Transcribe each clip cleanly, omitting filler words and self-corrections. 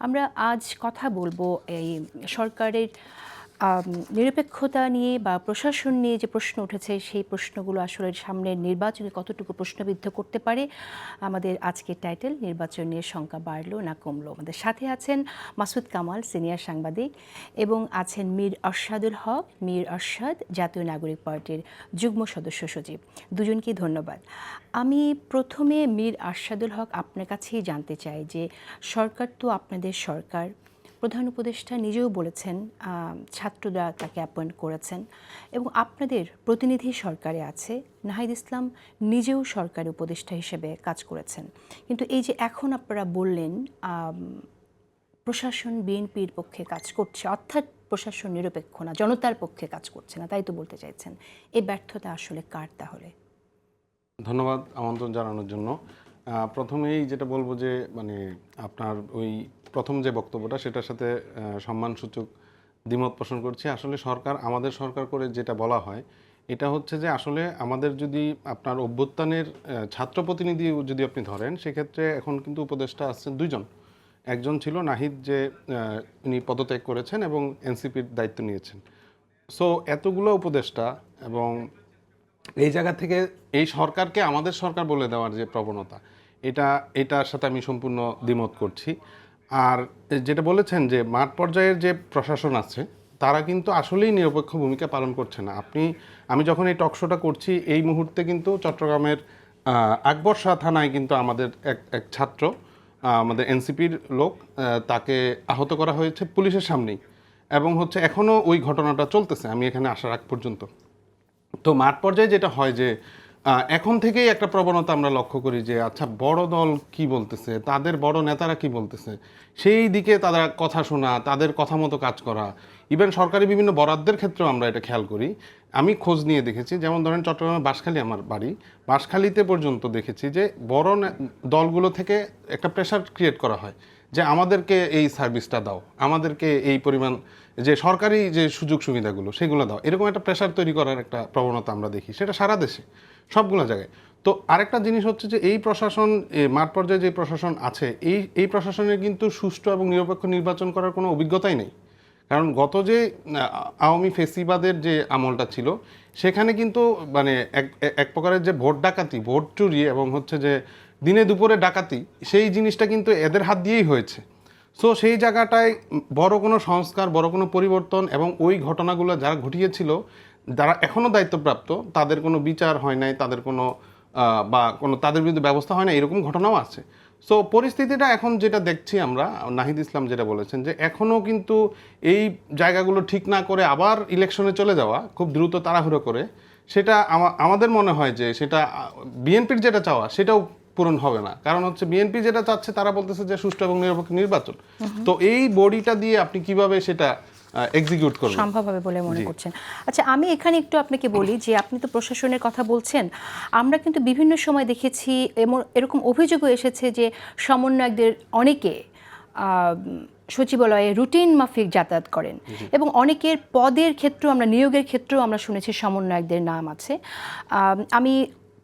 আমরা আজ কথা বলবো এই সরকারের নিরপেক্ষতা নিয়ে বা প্রশাসন নিয়ে যে প্রশ্ন উঠেছে সেই প্রশ্নগুলো আসলে সামনের নির্বাচনে কতটুকু প্রশ্নবিদ্ধ করতে পারে। আমাদের আজকের টাইটেল নির্বাচন নিয়ে শঙ্কা বাড়লো না কমলো। আমাদের সাথে আছেন মাসুদ কামাল, সিনিয়র সাংবাদিক, এবং আছেন মীর আরশাদুল হক, মীর আরশাদ, জাতীয় নাগরিক পার্টির যুগ্ম সদস্য সচিব। দুজনকেই ধন্যবাদ। আমি প্রথমে মীর আরশাদুল হক আপনার কাছেই জানতে চাই যে সরকার তো আপনাদের সরকার, প্রধান উপদেষ্টা নিজেও বলেছেন ছাত্ররা তাকে অ্যাপয়েন্ট করেছেন এবং আপনাদের প্রতিনিধি সরকারে আছে, নাহিদ ইসলাম নিজেও সরকারি উপদেষ্টা হিসেবে কাজ করেছেন। কিন্তু এই যে এখন আপনারা বললেন প্রশাসন বিএনপির পক্ষে কাজ করছে, অর্থাৎ প্রশাসন নিরপেক্ষ না, জনতার পক্ষে কাজ করছে না, তাই তো বলতে চাইছেন। এই ব্যর্থতা আসলে কার তাহলে? ধন্যবাদ আমন্ত্রণ জানানোর জন্য। প্রথমেই যেটা বলবো যে আপনার ওই প্রথম যে বক্তব্যটা সেটার সাথে সম্মানসূচক দ্বিমত পোষণ করছি। আসলে সরকার, আমাদের সরকার করে যেটা বলা হয় এটা হচ্ছে যে আসলে আমাদের যদি আপনার অভ্যুত্থানের ছাত্র প্রতিনিধি যদি আপনি ধরেন, সেক্ষেত্রে এখন কিন্তু উপদেষ্টা আসছেন দুইজন। একজন ছিল নাহিদ, যে উনি পদত্যাগ করেছেন এবং এনসিপির দায়িত্ব নিয়েছেন। সো এতগুলো উপদেষ্টা এবং এই জায়গা থেকে এই সরকারকে আমাদের সরকার বলে দেওয়ার যে প্রবণতা, এটার সাথে আমি সম্পূর্ণ দ্বিমত করছি। আর যেটা বলেছেন যে মাঠ পর্যায়ের যে প্রশাসন আছে তারা কিন্তু আসলেই নিরপেক্ষ ভূমিকা পালন করছে না। আমি যখন এই টক শোটা করছি এই মুহূর্তে কিন্তু চট্টগ্রামের আকবর শাহ থানায় কিন্তু আমাদের এক ছাত্র, আমাদের এনসিপির লোক, তাকে আহত করা হয়েছে পুলিশের সামনেই, এবং এখনও ওই ঘটনাটা চলতেছে আমি এখানে আসার আগ পর্যন্ত। তো মাঠ পর্যায়ে যেটা হয় যে এখন থেকেই একটা প্রবণতা আমরা লক্ষ্য করি যে আচ্ছা, বড় দল কি বলতেছে, তাদের বড় নেতারা কি বলতেছে, সেই দিকে তারা কথা শোনা, তাদের কথা মতো কাজ করা। ইভেন সরকারি বিভিন্ন বরাদ্দের ক্ষেত্রেও আমরা এটা খেয়াল করি। আমি খোঁজ নিয়ে দেখেছি, যেমন ধরেন চট্টগ্রামের বাঁশখালী আমার বাড়ি, বাঁশখালীতে পর্যন্ত দেখেছি যে বড় দলগুলো থেকে একটা প্রেশার ক্রিয়েট করা হয় যে আমাদেরকে এই সার্ভিসটা দাও, আমাদেরকে এই পরিমাণ যে সরকারি যে সুযোগ সুবিধাগুলো সেগুলো দাও, এরকম একটা প্রেশার তৈরি করার একটা প্রবণতা আমরা দেখি, সেটা সারা দেশে সবগুলো জায়গায়। তো আরেকটা জিনিস হচ্ছে যে এই প্রশাসন, মাঠ পর্যায়ে যে প্রশাসন আছে, এই প্রশাসনের কিন্তু সুষ্ঠু এবং নিরপেক্ষ নির্বাচন করার কোনো অভিজ্ঞতাই নেই। কারণ গত যে আওয়ামী ফেসিবাদের যে আমলটা ছিল, সেখানে কিন্তু এক প্রকারের যে ভোট ডাকাতি, ভোট চুরি এবং যে দিনে দুপুরে ডাকাতি, সেই জিনিসটা কিন্তু এদের হাত দিয়েই হয়েছে। সো সেই জায়গাটায় বড় কোনো সংস্কার, বড় কোনো পরিবর্তন এবং ওই ঘটনাগুলো যারা ঘটিয়েছিল, যারা এখনও দায়িত্বপ্রাপ্ত, তাদের কোনো বিচার হয় নাই, তাদের কোনো তাদের বিরুদ্ধে ব্যবস্থা হয় না, এরকম ঘটনাও আছে। সো পরিস্থিতিটা এখন যেটা দেখছি আমরা, নাহিদ ইসলাম যেটা বলেছেন যে এখনও কিন্তু এই জায়গাগুলো ঠিক না করে আবার ইলেকশনে চলে যাওয়া খুব দ্রুত তাড়াহুড়ো করে, সেটা আমাদের মনে হয় যে সেটা বিএনপির যেটা চাওয়া সেটাও পূরণ হবে না। কারণ বিএনপি যেটা চাচ্ছে, তারা বলতেছে যে সুষ্ঠু এবং নিরপেক্ষ নির্বাচন। তো এই বডিটা দিয়ে আপনি কিভাবে সেটা এক্সিকিউট করবেন সম্ভব হবে বলে মনে করছেন? আচ্ছা, আমি এখানে একটু আপনাকে বলি যে আপনি তো প্রশাসনের কথা বলছেন, আমরা কিন্তু বিভিন্ন সময় দেখেছি এরকম অভিযোগও এসেছে যে সমন্বয়কদের অনেকে সচিবালয়ে রুটিন মাফিক যাতায়াত করেন এবং অনেকের পদের ক্ষেত্রেও, আমরা নিয়োগের ক্ষেত্রেও আমরা শুনেছি সমন্বয়কদের নাম আছে। আমি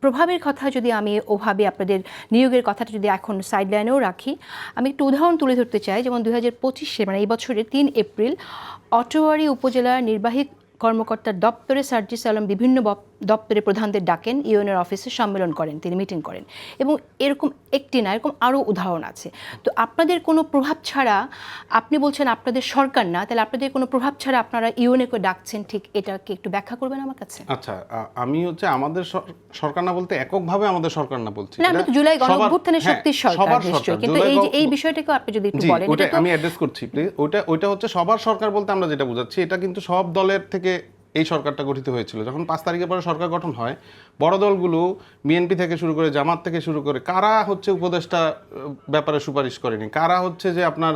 প্রভাবের কথা যদি আমি ওভাবে আপনাদের নিয়োগের কথাটা যদি এখন সাইডলাইনেও রাখি, আমি একটু উদাহরণ তুলে ধরতে চাই। যেমন 2025 মানে এই বছরের 3 এপ্রিল অটোয়ারী উপজেলার নির্বাহী কর্মকর্তার দপ্তরে সার্জিস আলম বিভিন্ন দপ্তরে প্রধানদের ডাকেন, ইউএনএর অফিসে সম্মেলন করেন, তিনি মিটিং করেন, এবং এরকম একটি না, এরকম আরও উদাহরণ আছে। তো আপনাদের কোনো প্রভাব ছাড়া, আপনি বলছেন আপনাদের সরকার না, তাহলে আপনাদের কোনো প্রভাব ছাড়া আপনারা ইউএনএকে ডাকছেন, ঠিক এটাকে একটু ব্যাখ্যা করবেন আমার কাছে? আচ্ছা, আমি আমাদের সরকার না বলতে এককভাবে আমাদের সরকার না বলছি, না, আমরা তো জুলাই গণঅভ্যুত্থানের শক্তির সরকার নিশ্চয়ই, কিন্তু এই বিষয়টাকে আপনি যদি একটু বলেন। ওটা আমি অ্যাড্রেস করছি প্লিজ। ওটা সবার সরকার বলতে আমরা যেটা বোঝাচ্ছি, এটা কিন্তু সব দলের থেকে এই সরকারটা গঠিত হয়েছিল। যখন 5 তারিখের পরে সরকার গঠন হয়, বড় দলগুলো বিএনপি থেকে শুরু করে, জামাত থেকে শুরু করে, কারা উপদেষ্টা ব্যাপারে সুপারিশ করেনি, কারা যে আপনার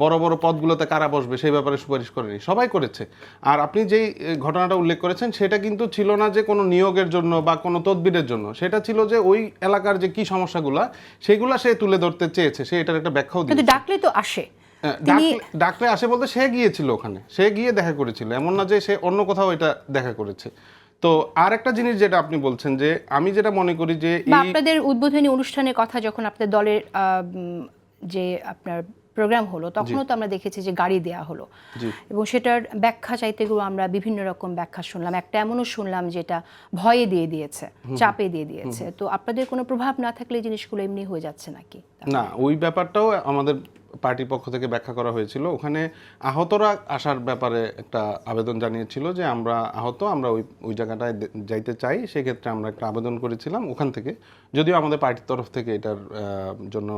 বড় বড় পদগুলোতে কারা বসবে সেই ব্যাপারে সুপারিশ করেনি, সবাই করেছে। আর আপনি যেই ঘটনাটা উল্লেখ করেছেন, সেটা কিন্তু ছিল না যে কোনো নিয়োগের জন্য বা কোনো তদবিরের জন্য, সেটা ছিল যে ওই এলাকার যে কি সমস্যাগুলা সেগুলা সে তুলে ধরতে চেয়েছে, সে এটার একটা ব্যাখ্যাও দিয়েছে। কিন্তু ডাকলে তো আসে, ডাকলে আসে বলতে সে গিয়েছিল ওখানে, সে গিয়ে দেখা করেছিল, এমন না যে সে অন্য কোথাও এটা দেখা করেছে। তো আর একটা জিনিস যেটা আপনি বলছেন, যে আমি যেটা মনে করি যে আপনাদের উদ্বোধনী অনুষ্ঠানের কথা যখন আপনাদের দলের যে আপনার প্রোগ্রাম হলো তখনও তো আমরা দেখেছি যে গাড়ি দেয়া হলো জি। এবং সেটার ব্যাখ্যা চাইতে গেলেও আমরা বিভিন্ন রকম ব্যাখ্যা শুনলাম, একটা এমনও শুনলাম যেটা ভয়ে দিয়ে দিয়েছে, চাপে দিয়ে দিয়েছে। তো আপনাদের কোনো প্রভাব না থাকলে এই জিনিসগুলো এমনি হয়ে যাচ্ছে নাকি? না, ওই ব্যাপারটাও আমাদের পার্টির পক্ষ থেকে ব্যাখ্যা করা হয়েছিল। ওখানে আহতরা আসার ব্যাপারে একটা আবেদন জানিয়েছিল যে আমরা আহত, আমরা ওই জায়গাটায় যাইতে চাই, সেক্ষেত্রে আমরা একটা আবেদন করেছিলাম ওখান থেকে। যদিও আমাদের পার্টির তরফ থেকে এটার জন্য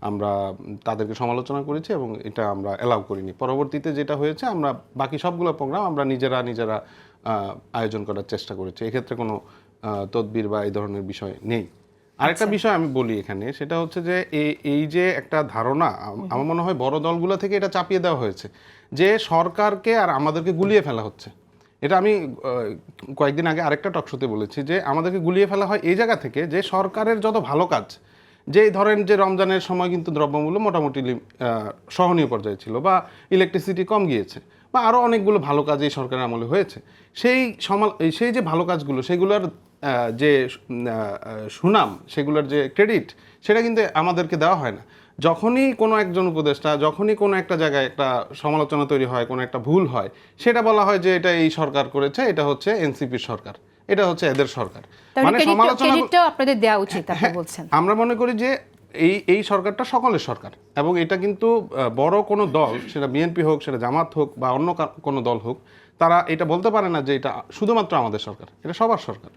আমরা তাদেরকে সমালোচনা করেছি এবং এটা আমরা অ্যালাউ করিনি। পরবর্তীতে যেটা হয়েছে, আমরা বাকি সবগুলো প্রোগ্রাম আমরা নিজেরা আয়োজন করার চেষ্টা করেছি। এক্ষেত্রে কোনো তদবির বা এই ধরনের বিষয় নেই। আরেকটা বিষয় আমি বলি এখানে, সেটা হচ্ছে যে এই যে একটা ধারণা, আমার মনে হয় বড় দলগুলো থেকে এটা চাপিয়ে দেওয়া হয়েছে যে সরকারকে আর আমাদেরকে গুলিয়ে ফেলা হচ্ছে। এটা আমি কয়েকদিন আগে আরেকটা টকশোতে বলেছি যে আমাদেরকে গুলিয়ে ফেলা হয় এই জায়গা থেকে যে সরকারের যত ভালো কাজ, যে ধরেন যে রমজানের সময় কিন্তু দ্রব্যমূল্য মোটামুটি সহনীয় পর্যায়ে ছিল, বা ইলেকট্রিসিটি কম গিয়েছে, বা আরও অনেকগুলো ভালো কাজ এই সরকারের আমলে হয়েছে। সেই যে ভালো কাজগুলো, সেগুলোর যে সুনাম, সেগুলোর যে ক্রেডিট, সেটা কিন্তু আমাদেরকে দেওয়া হয় না। যখনই কোনো একজন উপদেষ্টা, যখনই কোনো একটা জায়গায় একটা সমালোচনা তৈরি হয়, কোনো একটা ভুল হয়, সেটা বলা হয় যে এটা এই সরকার করেছে, এটা হচ্ছে এনসিপির সরকার, এটা হচ্ছে এদের সরকার। মানে ক্রেডিটটাও আপনাদের দেওয়া উচিত আপনি বলছেন। আমরা মনে করি যে এই সরকারটা সকলের সরকার, এবং এটা কিন্তু বড় কোনো দল, সেটা বিএনপি হোক, সেটা জামাত হোক, বা অন্য কোনো দল হোক, তারা এটা বলতে পারে না যে এটা শুধুমাত্র আমাদের সরকার, এটা সবার সরকার।